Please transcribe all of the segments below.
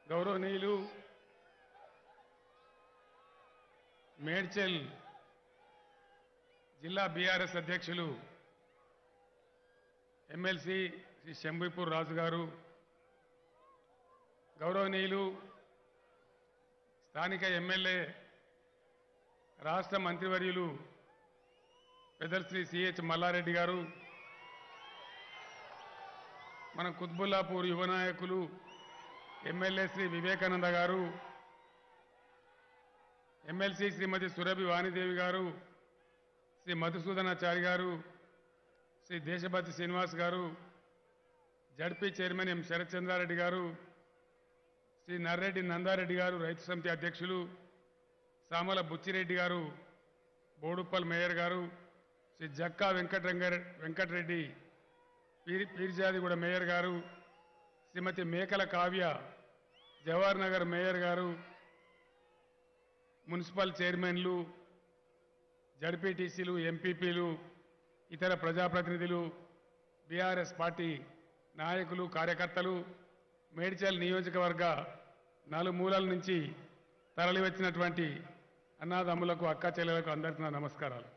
గౌరవనీయులు మేడ్చల్ జిల్లా బీఆర్ఎస్ అధ్యక్షులు ఎమ్మెల్సీ శ్రీ శంభీపూర్ రాజు గారు, గౌరవనీయులు స్థానిక ఎమ్మెల్యే రాష్ట్ర మంత్రివర్యులు పెద్దలు శ్రీ సిహెచ్ మల్లారెడ్డి గారు, మన కుత్బుల్లాపూర్ యువ నాయకులు ఎమ్మెల్యే శ్రీ వివేకానంద గారు, ఎమ్మెల్సీ శ్రీమతి సురభి వాణిదేవి గారు, శ్రీ మధుసూదనాచారి గారు, శ్రీ దేశపతి శ్రీనివాస్ గారు, ZP chairman M Sharath Chandrareddy గారు, శ్రీ నర్రెడ్డి నందారెడ్డి గారు రైతు సమితి అధ్యక్షులు, సామల బుచ్చిరెడ్డి గారు బోడుప్పల్ మేయర్ గారు, శ్రీ జక్కా వెంకటరెడ్డి పీర్జాదిగూడ మేయర్ గారు, శ్రీమతి మేకల కావ్య జవహర్ నగర్ మేయర్ గారు, మున్సిపల్ చైర్మన్లు, జడ్పీటీసీలు, ఎంపీపీలు, ఇతర ప్రజాప్రతినిధులు, బీఆర్ఎస్ పార్టీ నాయకులు, కార్యకర్తలు, మేడ్చల్ నియోజకవర్గ నలుమూలల నుంచి తరలివచ్చినటువంటి అన్నాదమ్ములకు, అక్క చెల్లెలకు అందరికీ నా నమస్కారాలు.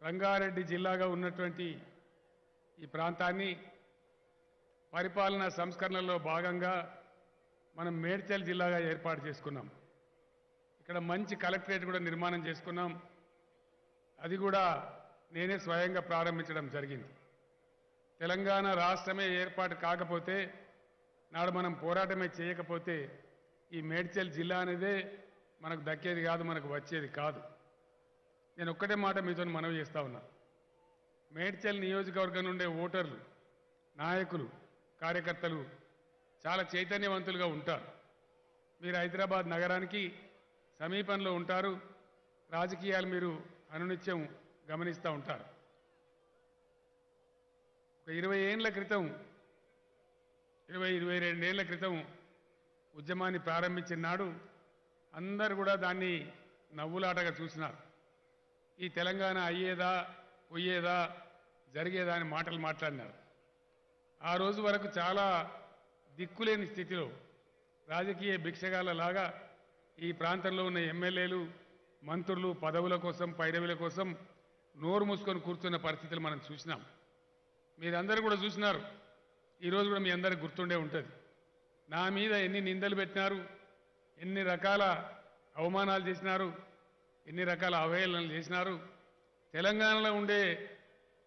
రంగారెడ్డి జిల్లాగా ఉన్నటువంటి ఈ ప్రాంతాన్ని పరిపాలనా సంస్కరణలో భాగంగా మనం మేడ్చల్ జిల్లాగా ఏర్పాటు చేసుకున్నాం. ఇక్కడ మంచి కలెక్టరేట్ కూడా నిర్మాణం చేసుకున్నాం. అది కూడా నేనే స్వయంగా ప్రారంభించడం జరిగింది. తెలంగాణ రాష్ట్రమే ఏర్పాటు కాకపోతే, నాడు మనం పోరాటమే చేయకపోతే ఈ మేడ్చల్ జిల్లా అనేదే మనకు దక్కేది కాదు, మనకు వచ్చేది కాదు. నేను ఒక్కటే మాట మీతో మనవి చేస్తా ఉన్నా. మేడ్చల్ నియోజకవర్గం నుండే ఓటర్లు, నాయకులు, కార్యకర్తలు చాలా చైతన్యవంతులుగా ఉంటారు. మీరు హైదరాబాద్ నగరానికి సమీపంలో ఉంటారు. రాజకీయాలు మీరు అనునిత్యం గమనిస్తూ ఉంటారు. ఒక 20 ఏళ్ల క్రితం, 22 ఏళ్ల క్రితం ఉద్యమాన్ని ప్రారంభించిన నాడు అందరూ కూడా దాన్ని నవ్వులాటగా చూసినారు. ఈ తెలంగాణ అయ్యేదా, పోయేదా, జరిగేదా అని మాటలు మాట్లాడినారు. ఆ రోజు వరకు చాలా దిక్కులేని స్థితిలో రాజకీయ భిక్షగాళ్ళలాగా ఈ ప్రాంతంలో ఉన్న ఎమ్మెల్యేలు, మంత్రులు పదవుల కోసం, పైరవుల కోసం నోరు మూసుకొని కూర్చున్న పరిస్థితులు మనం చూసినాం. మీరందరూ కూడా చూసినారు. ఈరోజు కూడా మీ అందరికి గుర్తుండే ఉంటుంది. నా మీద ఎన్ని నిందలు పెట్టినారు, ఎన్ని రకాల అవమానాలు చేసినారు, ఎన్ని రకాల అవహేళనలు చేసినారు. తెలంగాణలో ఉండే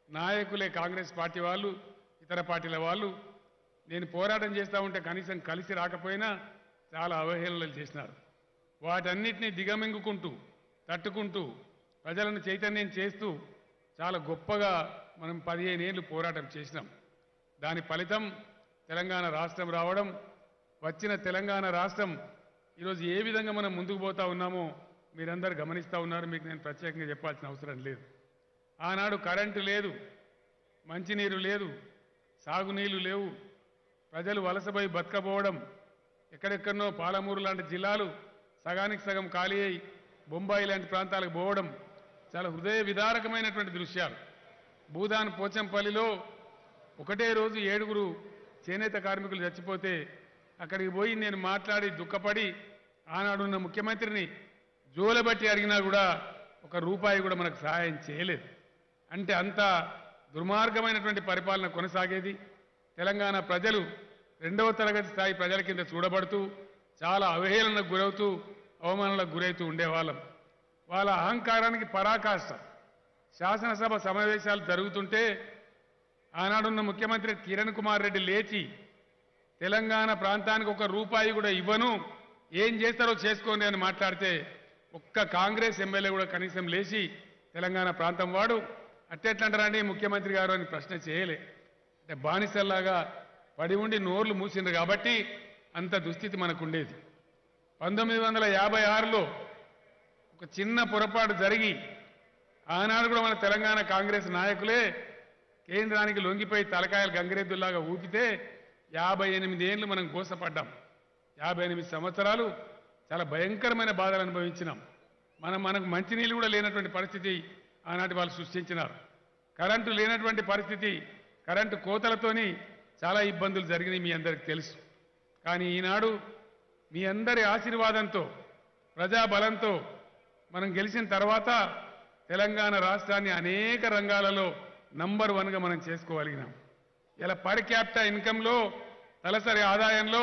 నాయకులే, కాంగ్రెస్ పార్టీ వాళ్ళు, ఇతర పార్టీల వాళ్ళు నేను పోరాటం చేస్తూ ఉంటే కనీసం కలిసి రాకపోయినా చాలా అవహేళనలు చేసినారు. వాటన్నిటినీ దిగమింగుకుంటూ, తట్టుకుంటూ, ప్రజలను చైతన్యం చేస్తూ చాలా గొప్పగా మనం 15 ఏళ్ళు పోరాటం చేసినాం. దాని ఫలితం తెలంగాణ రాష్ట్రం రావడం. వచ్చిన తెలంగాణ రాష్ట్రం ఈరోజు ఏ విధంగా మనం ముందుకు పోతా ఉన్నామో మీరందరూ గమనిస్తూ ఉన్నారు. మీకు నేను ప్రత్యేకంగా చెప్పాల్సిన అవసరం లేదు. ఆనాడు కరెంటు లేదు, మంచినీరు లేదు, సాగునీళ్లు లేవు. ప్రజలు వలసపోయి బతకపోవడం, ఎక్కడెక్కడనో పాలమూరు లాంటి జిల్లాలు సగానికి సగం ఖాళీ అయి బొంబాయి లాంటి ప్రాంతాలకు పోవడం చాలా హృదయ విదారకమైనటువంటి దృశ్యాలు. భూదాన్ పోచంపల్లిలో ఒకటే రోజు 7 చేనేత కార్మికులు చచ్చిపోతే అక్కడికి పోయి నేను మాట్లాడి దుఃఖపడి ఆనాడున్న ముఖ్యమంత్రిని జోలబట్టి అడిగినా కూడా ₹1 కూడా మనకు సహాయం చేయలేదు. అంటే అంత దుర్మార్గమైనటువంటి పరిపాలన కొనసాగేది. తెలంగాణ ప్రజలు 2వ తరగతి స్థాయి ప్రజల కింద చూడబడుతూ చాలా అవహేళనకు గురవుతూ, అవమానాలకు గురవుతూ ఉండేవాళ్ళం. వాళ్ళ అహంకారానికి పరాకాష్ట. శాసనసభ సమావేశాలు జరుగుతుంటే ఆనాడున్న ముఖ్యమంత్రి కిరణ్ కుమార్ రెడ్డి లేచి తెలంగాణ ప్రాంతానికి ₹1 కూడా ఇవ్వను, ఏం చేస్తారో చేసుకోండి అని మాట్లాడితే ఒక్క కాంగ్రెస్ ఎమ్మెల్యే కూడా కనీసం లేచి తెలంగాణ ప్రాంతం వాడు అట్టెట్లంటారండి ముఖ్యమంత్రి గారు అని ప్రశ్న చేయలే. అంటే బానిసల్లాగా పడి ఉండి నోర్లు మూసిండ్రు కాబట్టి అంత దుస్థితి మనకుండేది. 1956లో ఒక చిన్న పొరపాటు జరిగి ఆనాడు కూడా మన తెలంగాణ కాంగ్రెస్ నాయకులే కేంద్రానికి లొంగిపోయి తలకాయలు గంగిరెద్దుల్లాగా ఊపితే 58 ఏళ్ళు మనం గోసపడ్డాం. 58 సంవత్సరాలు చాలా భయంకరమైన బాధలు అనుభవించినాం. మనకు మంచినీళ్ళు కూడా లేనటువంటి పరిస్థితి ఆనాటి వాళ్ళు సృష్టించినారు. కరెంటు లేనటువంటి పరిస్థితి, కరెంటు కోతలతోని చాలా ఇబ్బందులు జరిగినాయి, మీ అందరికీ తెలుసు. కానీ ఈనాడు మీ అందరి ఆశీర్వాదంతో ప్రజాబలంతో మనం గెలిచిన తర్వాత తెలంగాణ రాష్ట్రాన్ని అనేక రంగాలలో నంబర్ 1గా మనం చేసుకోగలిగినాం. ఇలా పర్ క్యాపిటా ఇన్కంలో తలసరి ఆదాయంలో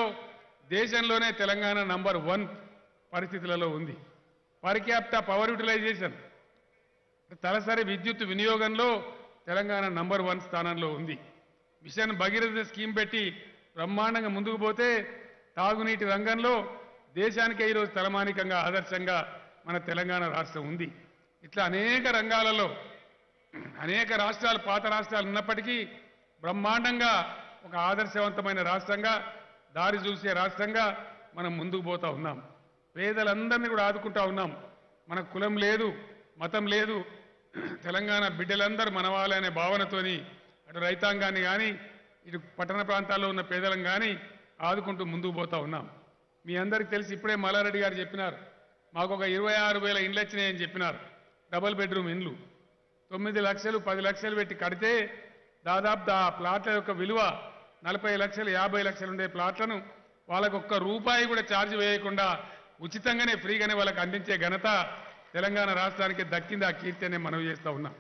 దేశంలోనే తెలంగాణ నంబర్ 1 పరిస్థితులలో ఉంది. పర్ క్యాపిటా పవర్ యూటిలైజేషన్ తలసరి విద్యుత్ వినియోగంలో తెలంగాణ నంబర్ 1 స్థానంలో ఉంది. మిషన్ భగీరథ స్కీమ్ పెట్టి బ్రహ్మాండంగా ముందుకు పోతే తాగునీటి రంగంలో దేశానికే ఈరోజు తలమానికంగా ఆదర్శంగా మన తెలంగాణ రాష్ట్రం ఉంది. ఇట్లా అనేక రంగాలలో అనేక రాష్ట్రాలు పాత రాష్ట్రాలు ఉన్నప్పటికీ బ్రహ్మాండంగా ఒక ఆదర్శవంతమైన రాష్ట్రంగా దారి చూసే రాష్ట్రంగా మనం ముందుకు పోతా ఉన్నాం. పేదలందరినీ కూడా ఆదుకుంటా ఉన్నాం. మన కులం లేదు, మతం లేదు, తెలంగాణ బిడ్డలందరూ మనవాళ్ళే అనే భావనతోని అటు రైతాంగాన్ని కానీ ఇటు పట్టణ ప్రాంతాల్లో ఉన్న పేదలను కానీ ఆదుకుంటూ ముందుకు పోతా ఉన్నాం. మీ అందరికీ తెలిసి ఇప్పుడే మల్లారెడ్డి గారు చెప్పినారు, మాకు ఒక 26,000 ఇండ్లు వచ్చినాయని చెప్పినారు. డబుల్ బెడ్రూమ్ ఇండ్లు 9 లక్షలు 10 లక్షలు పెట్టి కడితే దాదాపు ఆ ప్లాట్ల యొక్క విలువ 40 లక్షలు 50 లక్షలు ఉండే ప్లాట్లను వాళ్ళకు ఒక్క రూపాయి కూడా ఛార్జ్ వేయకుండా ఉచితంగానే ఫ్రీగానే వాళ్ళకి అందించే ఘనత తెలంగాణ రాష్ట్రానికి దక్కింది. ఆ కీర్తినే మనవి చేస్తా ఉన్నాం.